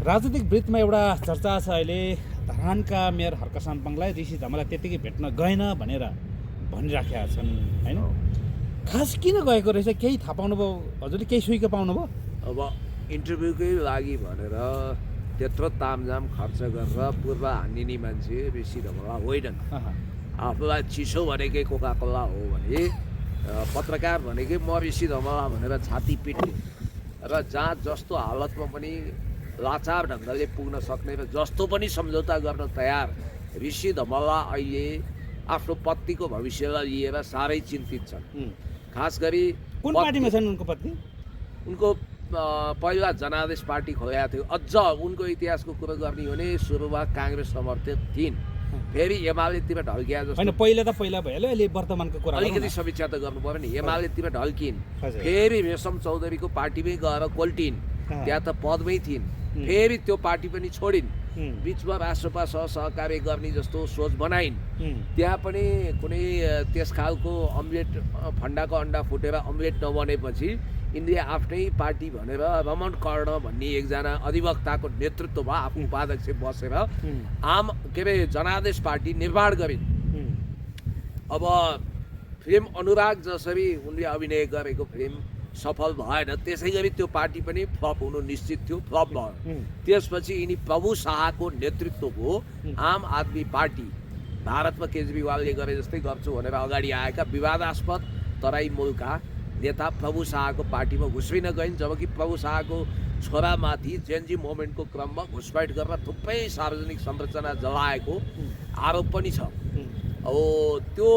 राजनीतिक वृत्तमा एउटा चर्चा छ अहिले धरानका मेयर हर्क साम्पाङलाई ऋषि धमालाई त्यतिकै भेट्न गएन भनेर भनिराखेका छन् होइन। खास किन गएको रहेछ केही थाहा पाउनुभयो हजुरले, केही सुइको पाउनुभयो? अब इन्टरभ्यूकै लागि भनेर त्यत्रो तामझाम खर्च गरेर पूर्व हानिने मान्छे ऋषि धमला होइनन्। आफूलाई चिसो भनेकै कोका कोला हो भने पत्रकार भनेकै म ऋषि धमला भनेर छाती पिट्ने र जहाँ जस्तो हालतमा पनि लाचार ढङ्गले पुग्न सक्ने र जस्तो पनि सम्झौता गर्न तयार ऋषि धमला अहिले आफ्नो पत्नीको भविष्यलाई लिएर साह्रै चिन्तित छन्। खास गरी कुन पार्टीमा छन् उनको पत्नी? उनको पहिला जनादेश पार्टी खोलेको थियो। अझ उनको इतिहासको कुरो गर्ने हो भने सुरुमा काङ्ग्रेस समर्थक थिइन्, फेरि एमालेतिर ढल्किया जस्तो। होइन, पहिला भइहाल्यो, अहिले वर्तमानको कुरा अलिकति समीक्षा त गर्नु पर्यो नि। एमालेतिर ढल्किन्, फेरि रेशम चौधरीको पार्टीमै गएर कोल्टिन्, त्यहाँ त पदमै थिइन्, फेरि त्यो पार्टी पनि छोडिन्, बिचमा राष्ट्रपा सहकार्य गर्ने जस्तो सोच बनाइन्। त्यहाँ पनि कुनै त्यस खालको अम्लेट फन्डाको अन्डा फुटेर अम्लेट नबनेपछि यिनले आफ्नै पार्टी भनेर रमन कर्ण भन्ने एकजना अधिवक्ताको नेतृत्वमा आफू उपाध्यक्ष बसेर जनादेश पार्टी निर्माण गरिन्। अब फिल्म अनुराग जसरी उनले अभिनय गरेको फिल्म सफल भएन, त्यसै गरी त्यो पार्टी पनि फ्लप हुनु निश्चित थियो, फ्लप भयो। त्यसपछि यिनी प्रभु शाहको नेतृत्वको आम आदमी पार्टी, भारतमा केजरीवालले गरे जस्तै गर्छु भनेर अगाडि आएका विवादास्पद तराई मूलका नेता प्रभु शाहको पार्टीमा घुस्रिन गइन्। जबकि प्रभु शाहको छोरामाथि जेनजी मोमेन्टको क्रममा घुसपैठ गरेर थुप्रै सार्वजनिक संरचना जलाएको आरोप पनि छ। अब त्यो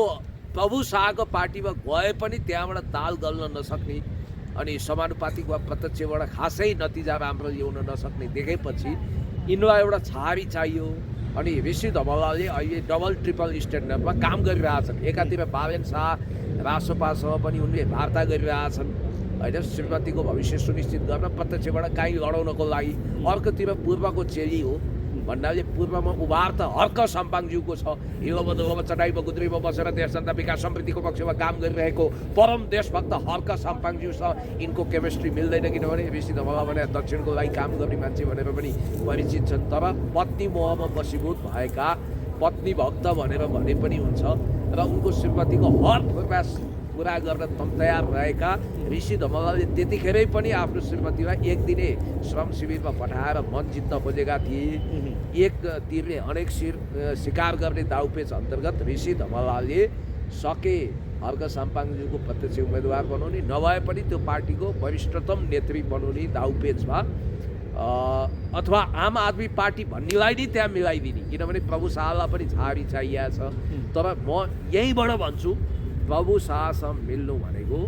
प्रभु शाहको पार्टीमा गए पनि त्यहाँबाट दाल गल्न नसक्ने अनि समानुपातिक वा प्रत्यक्षबाट खासै नतिजा राम्रो ल्याउन नसक्ने देखेपछि यिनलाई एउटा छहारी चाहियो। अनि ऋषि धमलाले अहिले डबल ट्रिपल स्ट्यान्डर्डमा काम गरिरहेछन्। एकातिर बालेन शाह रासोपासँग पनि उनले वार्ता गरिरहेछन् होइन, श्रीमतीको भविष्य सुनिश्चित गर्न प्रत्यक्षबाट काहीँ लडाउनको लागि। अर्कोतिर पूर्वको चेली हो भन्नाले पूर्वमा उभार त हर्क साम्पाङज्यूको छ। हिलोमा चटाइमा गुद्रीमा बसेर देश जनता विकास समृद्धिको पक्षमा काम गरिरहेको परम देशभक्त हर्क साम्पाङज्यूसँग यिनको केमिस्ट्री मिल्दैन, किनभने ऋषि धमला भने दक्षिणको लागि काम गर्ने मान्छे भनेर पनि परिचित छन्। तर पत्नी मोहमा वशीभूत भएका पत्नी भक्त भनेर भने पनि हुन्छ र उनको श्रीमतीको हर प्रयास पुरा गर्न तयार रहेका ऋषि धमलाले त्यतिखेरै पनि आफ्नो श्रीमतीलाई एक दिने श्रम शिविरमा पठाएर मन जित्न खोजेका थिए। एक तीरले अनेक शिकार गर्ने दाउपेच अन्तर्गत ऋषि धमलाले सके हर्क साम्पाङज्यूको प्रत्यक्ष उम्मेदवार बनाउने, नभए पनि त्यो पार्टीको वरिष्ठतम नेत्री बनाउने दाउपेचमा अथवा आम आदमी पार्टी भन्नेलाई नै त्यहाँ मिलाइदिने, किनभने प्रभु शाहलाई पनि छहारी चाहिएको छ। तर म यहीँबाट भन्छु प्रभु शाहसँग मिल्नु भनेको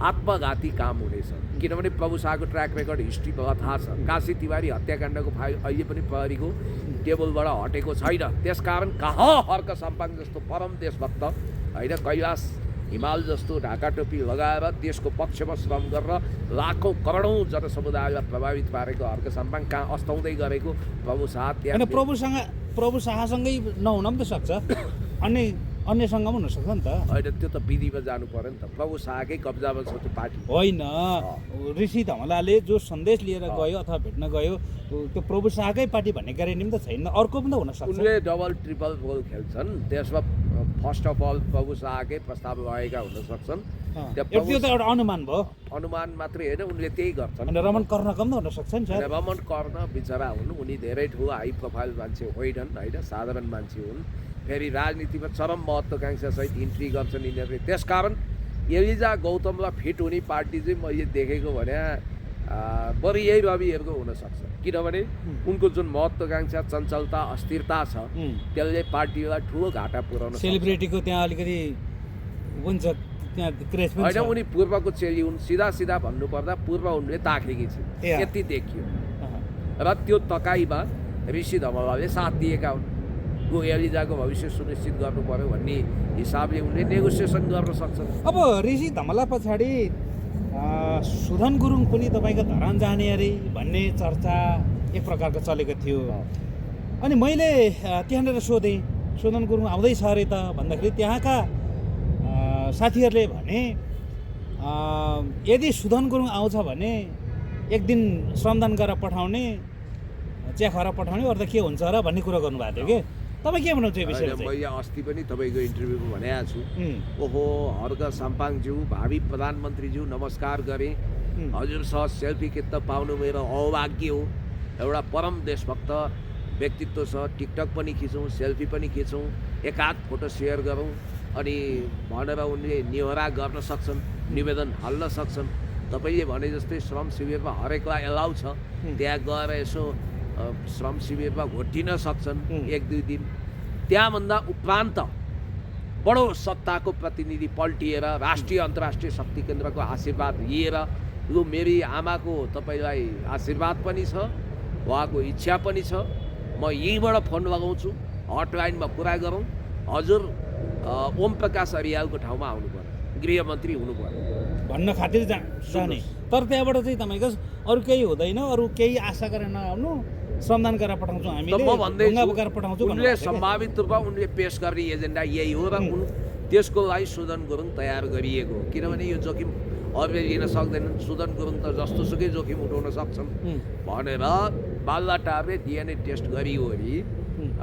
आत्मघाती काम हुनेछ, किनभने प्रभु शाहको ट्र्याक रेकर्ड हिस्ट्री मलाई थाहा छ। काशी तिवारी हत्याकाण्डको फाइल अहिले पनि प्रहरीको टेबलबाट हटेको छैन। त्यसकारण कहाँ हर्क साम्पाङ जस्तो परम देशभक्त होइन, कैलाश हिमाल जस्तो ढाका टोपी लगाएर देशको पक्षमा श्रम गरेर लाखौँ करोडौँ जनसमुदायलाई प्रभावित पारेको हर्क साम्पाङ कहाँ अस्ताउँदै गरेको प्रभु शाह त्यहाँ। प्रभु शाहसँगै नहुन पनि त सक्छ, अन्यसँग पनि हुनसक्छ नि त। होइन, त्यो त विधिमा जानु पर्यो नि त। प्रभु शाहकै कब्जामा छ त्यो पार्टी होइन। ऋषि धमलाले जो सन्देश लिएर गयो अथवा भेट्न गयो त्यो प्रभु शाहकै पार्टी भन्ने ग्यारेन्टी पनि त छैन, अर्को पनि त हुनसक्छ। उनले डबल ट्रिपल रोल खेल्छन्। त्यसमा फर्स्ट अफ अल प्रभु शाहकै प्रस्ताव रहेका हुन सक्छन्। त्यो त एउटा अनुमान भयो, अनुमान मात्रै होइन, उनले त्यही गर्छन्। रमन कर्णको पनि त हुनसक्छ नि सर। रमन कर्ण बिचरा हुन्, उनी धेरै ठुलो हाई प्रोफाइल मान्छे होइनन् होइन, साधारण मान्छे हुन्। फेरि राजनीतिमा चरम महत्त्वाकांक्षासहित इन्ट्री गर्छन् यिनीहरूले। त्यसकारण एलिजा गौतमलाई फिट हुने पार्टी चाहिँ मैले देखेको भने बरु यही रविहरूको हुनसक्छ, किनभने उनको जुन महत्त्वाकांक्षा चञ्चलता अस्थिरता छ त्यसले पार्टीलाई ठुलो घाटा पुर्याउन। सेलिब्रिटीको त्यहाँ अलिकति हुन्छ त्यहाँ क्रेज पनि होइन, उनी पूर्वको चेली हुन्। सिधा भन्नुपर्दा पूर्व उनले ताकेकी छिन्, यति देखियो। र त्यो तकाइमा ऋषि धमलाले साथ दिएका हुन्। एलिजाको भविष्य सुनिश्चित गर्नु पर्यो भन्ने हिसाबले उनले नेगोसिएसन गर्न सक्छन्। अब ऋषि धमला पछाडि सुधन गुरुङ पनि तपाईँको धरान जाने अरे भन्ने चर्चा एक प्रकारको चलेको थियो। अनि मैले त्यहाँनिर सोधेँ सुधन गुरुङ आउँदैछ अरे त भन्दाखेरि त्यहाँका साथीहरूले भने यदि सुधन गुरुङ आउँछ भने एक दिन श्रमदान गरेर पठाउने चिया खरा पठाउने अरू त के हुन्छ र भन्ने कुरो गर्नुभएको थियो कि तपाईँ के भन्नुहुन्छ यो विषयमा चाहिँ? मैले अस्ति पनि तपाईँको इन्टरभ्यूमा भनेको छु। ओहो हर्क साम्पाङज्यू भावी प्रधानमन्त्रीज्यू नमस्कार गरेँ। हजुरसँग सेल्फी खिच्न पाउनु मेरो अभाग्य हो। एउटा परम देशभक्त व्यक्तित्व छ, टिकटक पनि खिचौँ, सेल्फी पनि खिचौँ, एकाध फोटो सेयर गरौँ अनि भनेर उनले निहोरा गर्न सक्छन्, निवेदन हाल्न सक्छन्। तपाईँले भने जस्तै श्रम शिविरमा हरेकलाई एलाउ छ, त्यहाँ गएर यसो श्रम शिविरमा घोटिन सक्छन् 1-2 दिन। त्यहाँभन्दा उपरान्त बडो सत्ताको प्रतिनिधि पल्टिएर राष्ट्रिय अन्तर्राष्ट्रिय शक्ति केन्द्रको आशीर्वाद लिएर लु मेरी आमाको तपाईँलाई आशीर्वाद पनि छ, उहाँको इच्छा पनि छ, म यहीँबाट फोन लगाउँछु, हटलाइनमा कुरा गरौँ, हजुर ओम प्रकाश अरियालको ठाउँमा आउनु पर्यो, गृहमन्त्री हुनु पर्यो भन्न खातिर जाने। तर त्यहाँबाट चाहिँ तपाईँको अरू केही हुँदैन, अरू केही आशा गरेर नआउनु, श्रमदान गरेर पठाउँछौँ त हामीले, म भन्दैछु ढुङ्गा बोकेर पठाउँछौँ उनले भन्नुभएको थियो क्या? सम्भावित रूपमा उनले पेश गर्ने एजेन्डा यही हो र त्यसको लागि सुदन गुरुङ तयार गरिएको हो। किनभने यो जोखिम अरूले लिन सक्दैनन्, सुदन गुरुङ त जस्तोसुकै जोखिम उठाउन सक्छन् भनेर बालुवाटारले डिएनए टेस्ट गरिवरी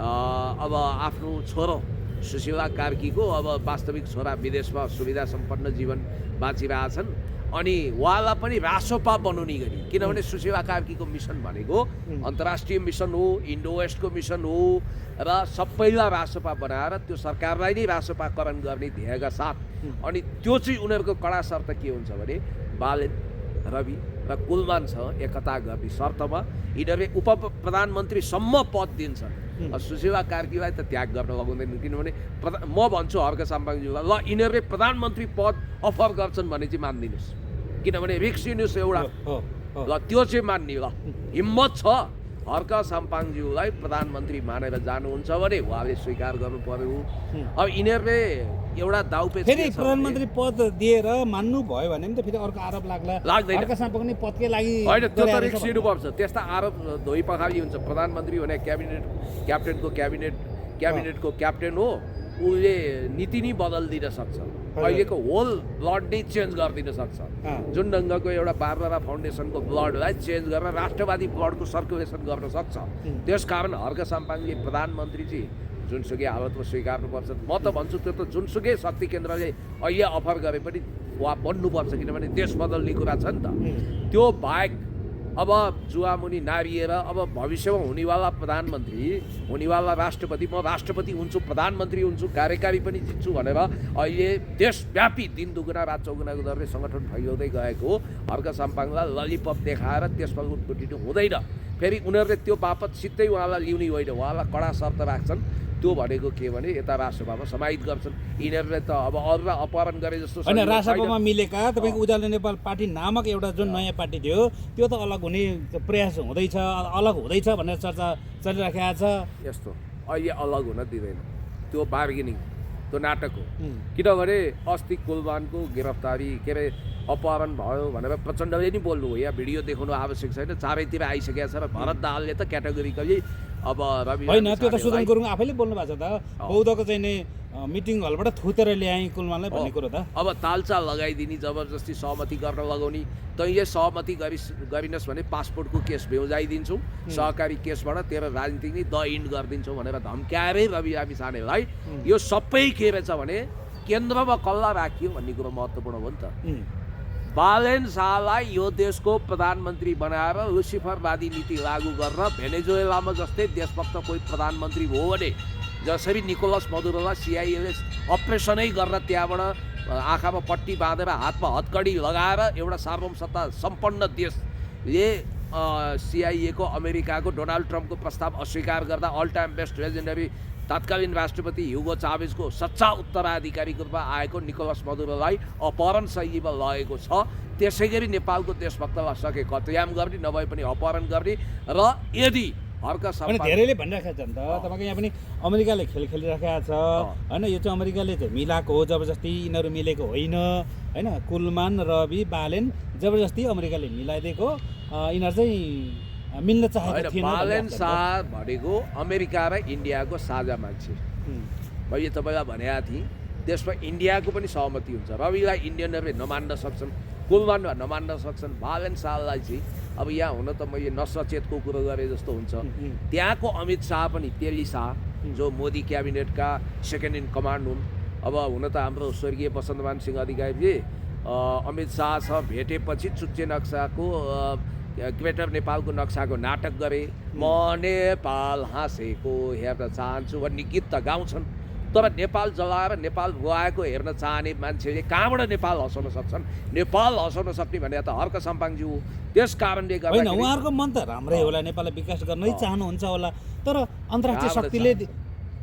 अब आफ्नो छोरो सुशीला कार्कीको अब वास्तविक छोरा विदेशमा सुविधा सम्पन्न जीवन बाँचिरहेछन् अनि उहाँलाई पनि रासोपा बनाउने गरी। किनभने सुशीला कार्कीको मिसन भनेको अन्तर्राष्ट्रिय मिसन हो, इन्डो वेस्टको मिसन हो र सबैलाई रासोपा बनाएर त्यो सरकारलाई नै रासोपाकरण गर्ने ध्येयका साथ। अनि त्यो चाहिँ उनीहरूको कडा शर्त के हुन्छ भने बालेन, रवि र कुलमान छ एकता गर्ने शर्तमा यिनीहरूले उप प्रधानमन्त्रीसम्म पद दिन्छन्। सुशीला कार्कीलाई त त्याग गर्न लगाउँदैन, किनभने म भन्छु हर्क साम्पाङज्यूलाई ल यिनीहरूले प्रधानमन्त्री पद अफर गर्छन् भने चाहिँ मानिदिनुहोस्, किनभने रिक्सिनुहोस् एउटा ल त्यो चाहिँ मान्ने ल हिम्मत छ हर्क साम्पाङज्यूलाई प्रधानमन्त्री मानेर जानुहुन्छ भने उहाँले स्वीकार गर्नु पर्यो। अब यिनीहरूले एउटा दाउपेच फेरि प्रधानमन्त्री पद दिएर मान्नु भयो भने त फेरि अर्को आरोप लाग्दैन। अर्को साम्पाङले पदकै लागि होइन त्यो त रिक्सिनु पर्छ, त्यस्ता आरोप धोइ पखाली हुन्छ। प्रधानमन्त्री भने क्याबिनेटको क्याप्टेन हो, उसले नीति नै बदलिदिन सक्छ, अहिलेको होल ब्लड नै चेन्ज गरिदिन सक्छ। जुन ढङ्गको एउटा बारबरा फाउन्डेसनको ब्लडलाई चेन्ज गरेर राष्ट्रवादी ब्लडको सर्कुलेसन गर्न सक्छ। त्यसकारण हर्क साम्पाङले प्रधानमन्त्री चाहिँ जुनसुकै हालतमा स्वीकार्नुपर्छ। म त भन्छु त्यो त जुनसुकै शक्ति केन्द्रले अहिले अफर गरे पनि उहाँ बन्नुपर्छ, किनभने देश बदल्ने कुरा छ नि त। त्यो बाहेक अब जुवामुनि नारिएर अब भविष्यमा हुनेवाला प्रधानमन्त्री, हुनेवाला राष्ट्रपति, म राष्ट्रपति हुन्छु, प्रधानमन्त्री हुन्छु, कार्यकारी पनि जित्छु भनेर अहिले देशव्यापी दिन दुगुना रात चौगुनाको दरले सङ्गठन फैलाउँदै गएको हो। हर्क साम्पाङलाई ललिपप देखाएर त्यसमा उठ्नु हुँदैन। फेरि उनीहरूले त्यो बापत सिधै उहाँलाई ल्याउने होइन, उहाँलाई कडा शर्त राख्छन्। त्यो भनेको के भने यता राष्ट्रसभामा समाहित गर्छन्। यिनीहरूले त अब अरूलाई अपहरण गरे जस्तो होइन, राष्ट्रसभामा मिलेका तपाईँको उज्यालो नेपाल पार्टी नामक एउटा जुन नयाँ पार्टी थियो त्यो त अलग हुने प्रयास हुँदैछ, अलग हुँदैछ भनेर चर्चा चलिराखेको छ। यस्तो अहिले अलग हुन दिँदैन, त्यो बार्गेनिङ, त्यो नाटक हो। किनभने अस्ति कुलमानको गिरफ्तारी के अरे अपहरण भयो भनेर प्रचण्डले नि बोल्नु हो, यहाँ भिडियो देखाउनु आवश्यक छैन, चारैतिर आइसकेको छ। र भरत दाहालले त क्याटेगोरिकली अब रवि होइन त्यो त सुदन गुरुङ आफैले बोल्नु भएको छ त, बौद्धको चाहिँ नि मिटिङ हलबाट थुतेर ल्याएँ कुलमानलाई भन्ने कुरो त। अब तालचाल लगाइदिने, जबरजस्ती सहमति गर्न लगाउने, तैँले सहमति गरिनस् भने पासपोर्टको केस भ्याउजाइदिन्छौँ, सहकारी केसबाट तेरो राजनीति नै द इन्ड गरिदिन्छौँ भनेर धम्क्याएरै रवि लामिछानेलाई। यो सबै के रहेछ भने केन्द्रमा कल्ला राखियो भन्ने कुरो महत्त्वपूर्ण हो नि त। बालेन शाहलाई यो देशको प्रधानमन्त्री बनाएर लुसिफरवादी नीति लागू गरेर भेनेजुएलामा जस्तै देशभक्त कोही प्रधानमन्त्री हो भने, जसरी निकोलस मदुरोलाई सिआइएले अपरेसनै गरेर त्यहाँबाट आँखामा पट्टी बाँधेर हातमा हतकडी लगाएर एउटा सार्वभौमसत्ता सम्पन्न देशले सिआइएको अमेरिकाको डोनाल्ड ट्रम्पको प्रस्ताव अस्वीकार गर्दा अल टाइम बेस्ट लेजेन्डरी तत्कालीन राष्ट्रपति ह्युगो चावेजको सच्चा उत्तराधिकारीको रूपमा आएको निकोलस मदुरोलाई अपहरण शैलीमा लगेको छ। त्यसै गरी नेपालको देशभक्तलाई सके कतयाम गर्ने, नभए पनि अपहरण गर्ने। र यदि हर्क साम्पाङ धेरैले भनिराखेको छ नि त, तपाईँको यहाँ पनि अमेरिकाले खेल खेलिराखेको छ होइन, यो चाहिँ अमेरिकाले चाहिँ मिलाएको हो, जबरजस्ती यिनीहरू मिलेको होइन होइन। कुलमान, रवि, बालेन जबरजस्ती अमेरिकाले मिलाइदिएको, यिनीहरू चाहिँ मिल्न चाहेको थिएन। बालेन शाह भनेको अमेरिका र इन्डियाको साझा मान्छे, मैले तपाईँलाई भनेको थिएँ। त्यसमा इन्डियाको पनि सहमति हुन्छ। रविलाई इन्डियनहरूले नमान्न सक्छन्, कुलमानमा नमान्न सक्छन्, बालेन शाहलाई चाहिँ अब यहाँ हुन त मैले नसचेतको कुरो गरे जस्तो हुन्छ। त्यहाँको अमित शाह पनि तेली शाह जो मोदी क्याबिनेटका सेकेन्ड इन कमान्ड हुन्। अब हुन त हाम्रो स्वर्गीय बसन्तमान सिंह अधिकारीले अमित शाहसँग भेटेपछि चुच्चे नक्साको ग्रेटर नेपालको नक्साको नाटक गरे। म नेपाल हाँसेको हेर्न चाहन्छु भन्ने गीत त गाउँछन्, तर नेपाल जलाएर नेपाल रुवाएको हेर्न चाहने मान्छेले कहाँबाट नेपाल हँसाउन सक्छन्? नेपाल हँसाउन सक्ने भने त हर्क साम्पाङज्यू हो। त्यस कारणले होइन, उहाँहरूको मन त राम्रै होला, नेपाललाई विकास गर्नै चाहनुहुन्छ होला, तर अन्तर्राष्ट्रिय शक्तिले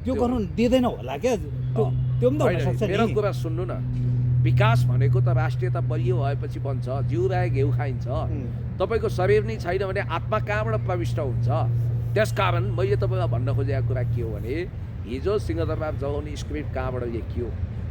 त्यो गर्नु दिँदैन होला क्या? त्यो पनि त हुनसक्छ नि। मेरो कुरा सुन्नु न, विकास भनेको त राष्ट्रियता बलियो भएपछि बन्छ। जिउ राए घिउ खाइन्छ। तपाईँको शरीर नै छैन भने आत्मा कहाँबाट प्रविष्ट हुन्छ? त्यसकारण मैले तपाईँलाई भन्न खोजेको कुरा के हो भने हिजो सिंहदरबार जलाउने स्क्रिप्ट कहाँबाट लेखियो,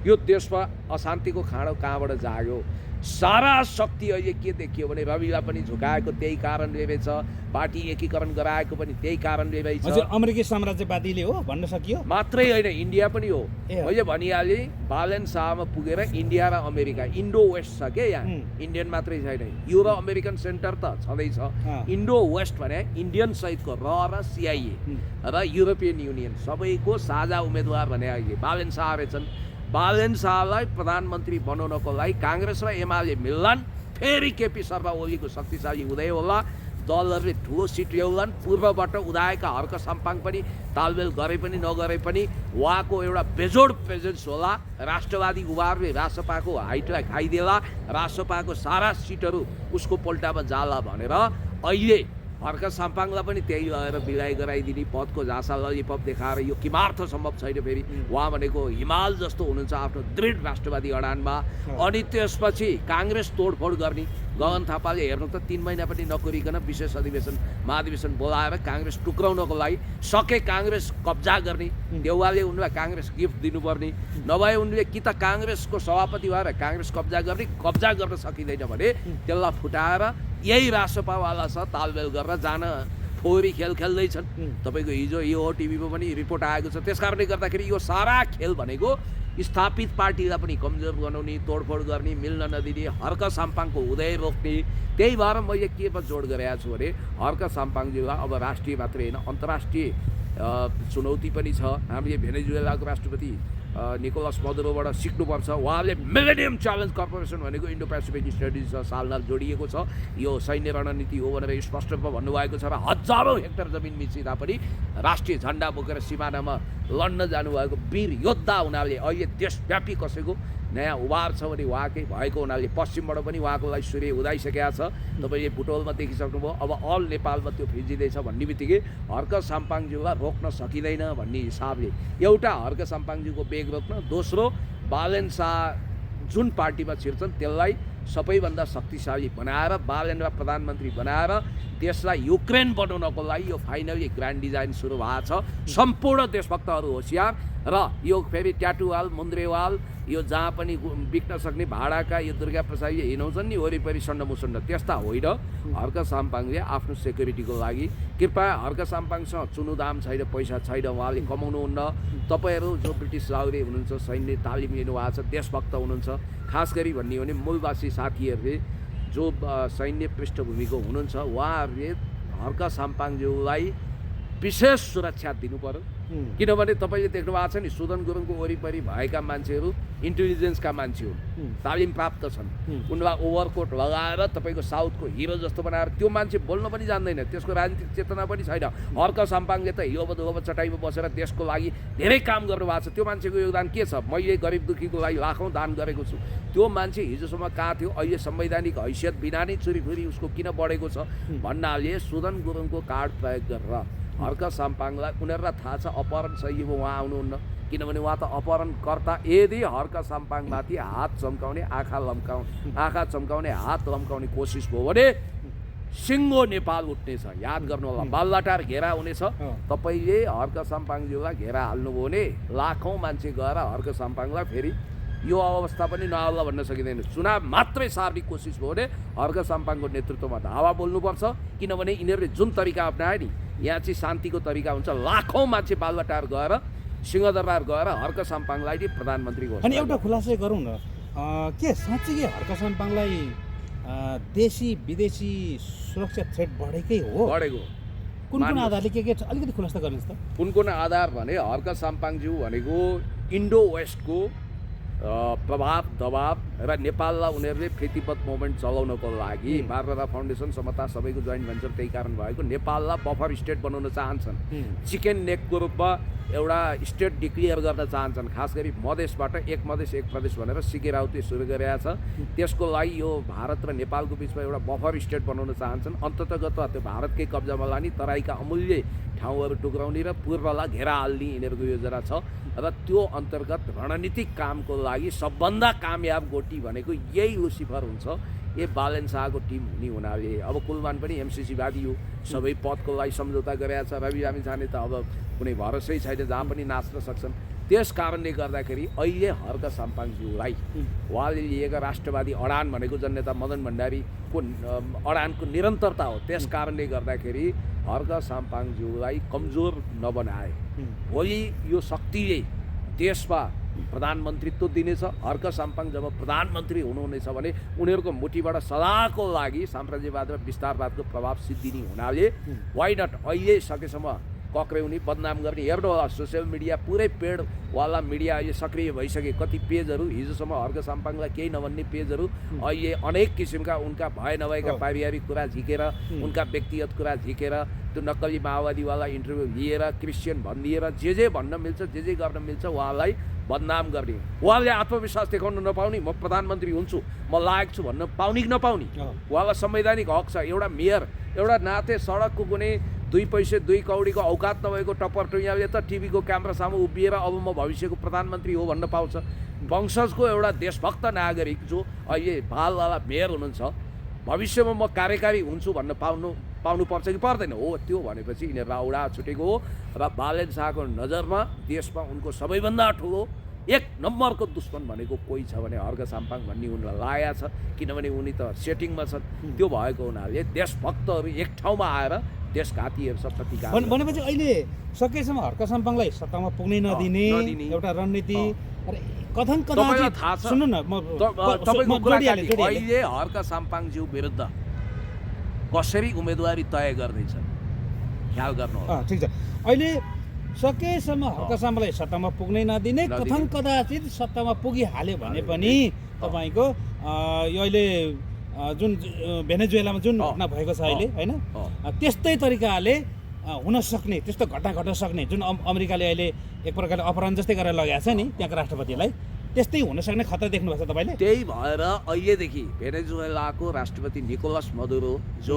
यो देशमा अशान्तिको खाँडो कहाँबाट जाग्यो? सारा शक्ति अहिले के देखियो भने रविलाई पनि झुकाएको त्यही कारणले रहेछ, पार्टी एकीकरण गराएको पनि त्यही कारणले रहेछ। अमेरिकी साम्राज्यवादीले हो भन्न सकियो। मात्रै होइन, इन्डिया पनि हो। मैले भनिहालेँ बालेन शाहमा पुगेर इन्डिया र अमेरिका इन्डो वेस्ट छ के यहाँ, इन्डियन मात्रै छैन, युरो अमेरिकन सेन्टर त छँदैछ। इन्डो वेस्ट भने इन्डियन सहितको र सिआइए र युरोपियन युनियन सबैको साझा उम्मेदवार भने अहिले बालेन शाह रहेछन्। बालेन शाहलाई प्रधानमन्त्री बनाउनको लागि काङ्ग्रेस र एमाले मिल्लान्, फेरि केपी शर्मा ओलीको शक्तिशाली उदय होला, दलहरूले ठुलो सिट ल्याउलान्। पूर्वबाट उदाएका हर्क साम्पाङ पनि तालमेल गरे पनि नगरे पनि उहाँको एउटा बेजोड प्रेजेन्स होला। राष्ट्रवादी उहाँहरूले रासपाको हाइटलाई खाइदिएला, रासपाको सारा सिटहरू उसको पोल्टामा जाला भनेर अहिले हर्क साम्पाङलाई पनि त्यही लगेर बिदाई गराइदिने पदको झाँसा ललिपप देखाएर यो किमार्थ सम्भव छैन। फेरि उहाँ भनेको हिमाल जस्तो हुनुहुन्छ आफ्नो दृढ राष्ट्रवादी अडानमा। अनि त्यसपछि काङ्ग्रेस तोडफोड गर्ने गगन थापाले हेर्नु त 3 महिना पनि नकुरिकन विशेष अधिवेशन महाधिवेशन बोलाएर काङ्ग्रेस टुक्राउनको लागि सके काङ्ग्रेस कब्जा गर्ने। देउवाले उनलाई काङ्ग्रेस गिफ्ट दिनुपर्ने, नभए उनले कि त काङ्ग्रेसको सभापति भएर काङ्ग्रेस कब्जा गर्न सकिँदैन भने त्यसलाई फुटाएर यही रासपावालासँग तालमेल गरेर जान फोहोरी खेल खेल्दैछन्। तपाईँको हिजो यो टिभीमा पनि रिपोर्ट आएको छ। त्यस कारणले गर्दाखेरि यो सारा खेल भनेको स्थापित पार्टीलाई पनि कमजोर बनाउने, तोडफोड गर्ने, मिल्न नदिने, हर्क साम्पाङको उदय रोक्ने। त्यही भएर मैले के पो जोड गरेको छु भने हर्क साम्पाङज्यूलाई अब राष्ट्रिय मात्रै होइन अन्तर्राष्ट्रिय चुनौती पनि छ। हामीले भेनेजुएलाको राष्ट्रपति निकोलस मदुरोबाट सिक्नुपर्छ। उहाँले मिलेनियम च्यालेन्ज कर्पोरेसन भनेको इन्डो पेसिफिक स्टडिज सालनाल जोडिएको छ, यो सैन्य रणनीति हो भनेर स्पष्ट रूपमा भन्नुभएको छ। र हजारौँ हेक्टर जमिन मिचिँदा पनि राष्ट्रिय झन्डा बोकेर सिमानामा लड्न जानुभएको वीर योद्धा हुनाले अहिले देशव्यापी कसैको नयाँ उभार छ भने उहाँकै भएको हुनाले पश्चिमबाट पनि उहाँको लागि सूर्य उदाइसकेका छ। तपाईँले बुटोलमा देखिसक्नुभयो। अब अल नेपालमा त्यो फिजिँदैछ भन्ने बित्तिकै हर्क साम्पाङज्यूलाई रोक्न सकिँदैन भन्ने हिसाबले एउटा हर्क साम्पाङज्यूको बेग रोक्न, दोस्रो बालेन शाह जुन पार्टीमा छिर्छन् त्यसलाई सबैभन्दा शक्तिशाली बनाएर बालेनलाई प्रधानमन्त्री बनाएर देशलाई युक्रेन बनाउनको लागि यो फाइनली ग्रान्ड डिजाइन सुरु भएको छ। सम्पूर्ण देशभक्तहरू होसियार र यो फेरि ट्याटुवाल मुन्द्रेवाल यो जहाँ पनि बिक्न सक्ने भाडाका यो दुर्गा प्रसादले हिँडाउँछन् नि वरिपरि सन्डमुसन्ड त्यस्ता होइन। हर्क साम्पाङले आफ्नो सेक्युरिटीको लागि कृपया हर्क साम्पाङसँग चुनुदाम छैन, पैसा छैन, उहाँले कमाउनुहुन्न। तपाईँहरू जो ब्रिटिस लाउरे हुनुहुन्छ, सैन्य तालिम लिनुभएको छ, देशभक्त हुनुहुन्छ, खास गरी भन्ने हो भने मूलवासी साथीहरूले जो सैन्य पृष्ठभूमिको हुनुहुन्छ उहाँहरूले हर्क साम्पाङज्यूलाई विशेष सुरक्षा दिनु पर्यो। किनभने तपाईँले देख्नु भएको छ नि सुदन गुरुङको वरिपरि भएका मान्छेहरू इन्टेलिजेन्सका मान्छे हुन्, तालिम प्राप्त छन्। उनलाई ओभरकोट लगाएर तपाईँको साउथको हिरो जस्तो बनाएर त्यो मान्छे बोल्न पनि जान्दैन, त्यसको राजनीतिक चेतना पनि छैन। हर्क साम्पाङले त हिलोबदोलोब चटाइमा बसेर देशको लागि धेरै काम गर्नुभएको छ। त्यो मान्छेको योगदान के छ? मैले गरिब दुःखीको लागि लाखौँ दान गरेको छु। त्यो मान्छे हिजोसम्म कहाँ थियो, अहिले संवैधानिक हैसियत बिना नै चुरीफुरी उसको किन बढेको छ भन्नाले सुदन गुरुङको कार्ड प्रयोग गरेर हर्क साम्पाङलाई उनीहरूलाई थाहा छ अपहरण सहिलो उहाँ आउनुहुन्न। किनभने उहाँ त अपहरणकर्ता। यदि हर्क साम्पाङमाथि हात चम्काउने आँखा चम्काउने हात लम्काउने कोसिस भयो भने सिङ्गो नेपाल उठ्नेछ। याद गर्नु होला, बालुवाटार घेरा हुनेछ। तपाईँले हर्क साम्पाङज्यूलाई घेरा हाल्नुभयो भने लाखौँ मान्छे गएर हर्क साम्पाङलाई फेरि यो अवस्था पनि नआउला भन्न सकिँदैन। चुनाव मात्रै सार्ने कोसिस भयो भने हर्क साम्पाङको नेतृत्वमा धावा बोल्नुपर्छ। किनभने यिनीहरूले जुन तरिका अप्नाए नि यहाँ चाहिँ शान्तिको तरिका हुन्छ। लाखौँ मान्छे बालुवाटार गएर सिंहदरबार गएर हर्क साम्पाङलाई प्रधानमन्त्री घोषणा। अनि एउटा खुलासै गरौँ न, के साँच्चै के हर्क साम्पाङलाई देशी विदेशी सुरक्षा थ्रेट बढेकै हो? बढेको कुन आधारले के छ अलिकति खुलासा गर्नुहोस् त। कुन आधार भने हर्क साम्पाङज्यू भनेको इन्डो वेस्टको प्रभाव दबाव र नेपाललाई उनीहरूले फेतिपत मुभमेन्ट चलाउनको लागि बारबरा फाउन्डेसन समता सबैको जोइन्ट भेन्चर त्यही कारण भएको नेपाललाई बफर स्टेट बनाउन चाहन्छन्। चिकन नेकको रूपमा एउटा स्टेट डिक्लियर गर्न चाहन्छन्। खास गरी मधेसबाट एक मधेस एक प्रदेश भनेर सिके राउतले सुरु गरेका छ। त्यसको लागि यो भारत र नेपालको बिचमा एउटा बफर स्टेट बनाउन चाहन्छन्। अन्ततगत त्यो भारतकै कब्जामा लाने, तराईका अमूल्य ठाउँहरू टुक्राउने र पूर्वलाई घेरा हाल्ने यिनीहरूको योजना छ। र त्यो अन्तर्गत रणनीतिक कामको लागि सबभन्दा कामयाब गोटी भनेको यही लुसिफर हुन्छ। ये बालन शाहको टिम हुने हुनाले अब कुलमान पनि एमसिसीवादी हो, सबै पदको लागि सम्झौता गरेका छ। रवि लामिछाने त अब कुनै भरोसै छैन, जहाँ पनि नाच्न सक्छन्। त्यस कारणले गर्दाखेरि अहिले हर्क साम्पाङज्यूलाई उहाँले लिएका राष्ट्रवादी अडान भनेको जननेता मदन भण्डारीको अडानको निरन्तरता हो। त्यस कारणले गर्दाखेरि हर्क साम्पाङज्यूलाई कमजोर नबनाए भोलि यो शक्तिले देशमा प्रधानमन्त्रीत्व दिनेछ। हर्क साम्पाङ जब प्रधानमन्त्री हुनुहुनेछ भने उनीहरूको मुठीबाट सदाको लागि साम्राज्यवाद र विस्तारवादको प्रभाव सिद्धिने हुनाले वाइ नट अहिले सकेसम्म कक्र्याउने, बदनाम गर्ने। हेर्नु होला सोसियल मिडिया पुरै पेडवाला मिडिया अहिले सक्रिय भइसके। कति पेजहरू हिजोसम्म हर्क साम्पाङलाई केही नभन्ने पेजहरू अहिले अनेक किसिमका उनका भए नभएका पारिवारिक कुरा झिकेर, उनका व्यक्तिगत कुरा झिकेर, त्यो नक्कली माओवादीवाला इन्टरभ्यू लिएर, क्रिस्चियन भनिदिएर जे भन्न मिल्छ, जे गर्न मिल्छ उहाँलाई बदनाम गर्ने। उहाँले आत्मविश्वास देखाउन नपाउने, म प्रधानमन्त्री हुन्छु, म लायक छु भन्न पाउने कि नपाउने, उहाँलाई संवैधानिक हक छ। एउटा मेयर, एउटा नाते सडकको कुनै 2 पैसे 2 कौडीको औकात नभएको टप्पर टुइयाले त टिभीको क्यामेरा सामु उभिएर अब म भविष्यको प्रधानमन्त्री हो भन्न पाउँछ। वंशजको एउटा देशभक्त नागरिक जो अहिले बालवाला मेयर हुनुहुन्छ, भविष्यमा म कार्यकारी हुन्छु भन्न पाउनुपर्छ कि पर्दैन? हो, त्यो भनेपछि यिनीहरूलाई औडा छुटेको हो। र बालन शाहको नजरमा देशमा उनको सबैभन्दा ठुलो 1 नम्बरको दुश्मन भनेको कोही छ भने हर्क साम्पाङ भन्ने उनलाई लागेको छ। किनभने उनी त सेटिङमा छन्। त्यो भएको हुनाले देशभक्तहरू एक ठाउँमा आएर देशघातीहरूसँग प्रतिकार भनेपछि अहिले सकेसम्म हर्क साम्पाङलाई सत्तामा पुग्नै नदिने एउटा रणनीति कथन तपाईँलाई थाहा छ? सुन्नु न, तपाईँको कुराकानी अहिले हर्क साम्पाङज्यू विरुद्ध कसरी उम्मेदवारी तय गर्दैछ ख्याल गर्नु होला। ठिक छ। अहिले सकेसम्म हर्क साम्पाङलाई सत्तामा पुग्नै नदिने, कथन कदाचित सत्तामा पुगिहाल्यो भने पनि तपाईँको यो अहिले जुन भेनेजुएलामा जुन घटना भएको छ अहिले होइन, त्यस्तै तरिकाले हुन सक्ने, त्यस्तो घटना घट्न सक्ने, जुन अमेरिकाले अहिले एक प्रकारले अपहरण जस्तै गरेर लगाएको छ नि त्यहाँको राष्ट्रपतिलाई, त्यस्तै हुन सक्ने खतरा देख्नु भएको छ तपाईँले? त्यही भएर अहिलेदेखि भेनेजुएलाको राष्ट्रपति निकोलस मदुरो जो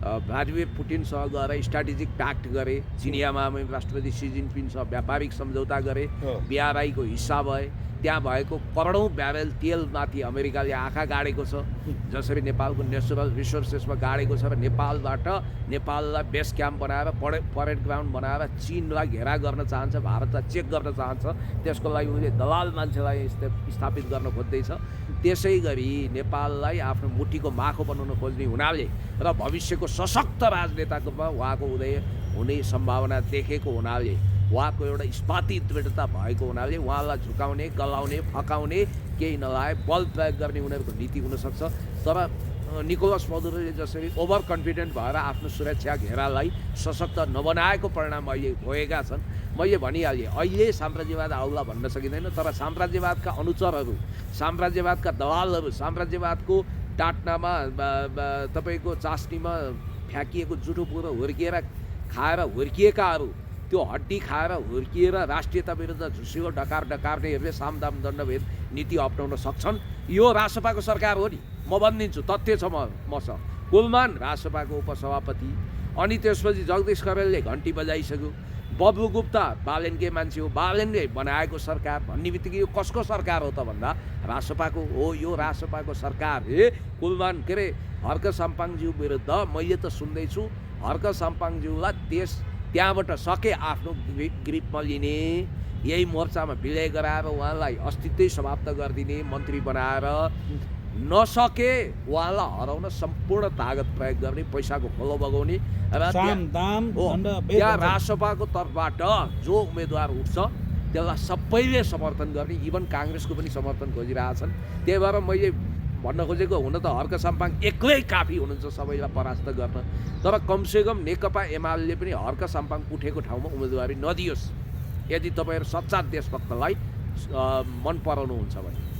भ्लादिमिर पुटिनसँग गएर स्ट्राटेजिक प्याक्ट गरे, चिनियामा राष्ट्रपति सी जिनपिङसँग व्यापारिक सम्झौता गरे, बिआरआईको हिस्सा भए, त्यहाँ भएको करोडौँ ब्यारेल तेलमाथि अमेरिकाले आँखा गाडेको छ। जसरी नेपालको नेचुरल रिसोर्सेसमा गाडेको छ र नेपाललाई बेस क्याम्प बनाएर परेड ग्राउन्ड बनाएर चीनलाई घेरा गर्न चाहन्छ, भारतलाई चेक गर्न चाहन्छ। त्यसको लागि उनले दलाल मान्छेलाई स्थापित गर्न खोज्दैछ। त्यसै गरी नेपाललाई आफ्नो मुठीको माखो बनाउन खोज्ने हुनाले र भविष्यको सशक्त राजनेताको उहाँको उदय हुने सम्भावना देखेको हुनाले, उहाँको एउटा इस्पाती दृढता भएको हुनाले उहाँलाई झुकाउने, गलाउने, फकाउने केही नलाए बल प्रयोग गर्ने उनीहरूको नीति हुनसक्छ। तर निकोलस मदुरोले जसरी ओभर कन्फिडेन्ट भएर आफ्नो सुरक्षा घेरालाई सशक्त नबनाएको परिणाम अहिले भएका छन्। मैले भनिहालेँ अहिले साम्राज्यवाद आउला भन्न सकिँदैन, तर साम्राज्यवादका अनुचरहरू, साम्राज्यवादका दलालहरू, साम्राज्यवादको टाट्नामा तपाईँको चास्नीमा फ्याँकिएको जुठो पुरो हुर्किएकाहरू, त्यो हड्डी खाएर हुर्किएर राष्ट्रियता विरुद्ध झुसियो डकारनेहरूले सामदाम दण्डभेद नीति अप्नाउन सक्छन्। यो रासपाको सरकार हो नि, म भनिदिन्छु, तथ्य छ मसँग। कुलमान रासपाको उपसभापति, अनि त्यसपछि जगदीश करेलले घन्टी बजाइसक्यो। बब्लु गुप्ता बालेनकै मान्छे हो, बालेनले बनाएको सरकार भन्ने बित्तिकै यो कसको सरकार हो त भन्दा रासपाको हो। यो रासपाको सरकारले कुलमान के अरे हर्क साम्पाङज्यू विरुद्ध मैले त सुन्दैछु हर्क साम्पाङज्यूलाई त्यहाँबाट सके आफ्नो ग्रिपमा लिने, यही मोर्चामा विलय गराएर उहाँलाई अस्तित्वै समाप्त गरिदिने, मन्त्री बनाएर नसके उहाँलाई हराउन सम्पूर्ण तागत प्रयोग गर्ने, पैसाको खोलो बगाउने र त्यहाँ रासपाको तर्फबाट जो उम्मेदवार उठ्छ त्यसलाई सबैले समर्थन गर्ने, इभन काङ्ग्रेसको पनि समर्थन खोजिरहेछन्। त्यही भएर मैले भन्न खोजेको हुन त हर्क साम्पाङ एक्लै काफी हुनुहुन्छ सबैलाई परास्त गर्न, तर कमसेकम नेकपा एमाले पनि हर्क साम्पाङ उठेको ठाउँमा उम्मेदवारी नदियोस् यदि तपाईँहरू सच्चा देशभक्तलाई मन पराउनुहुन्छ भने।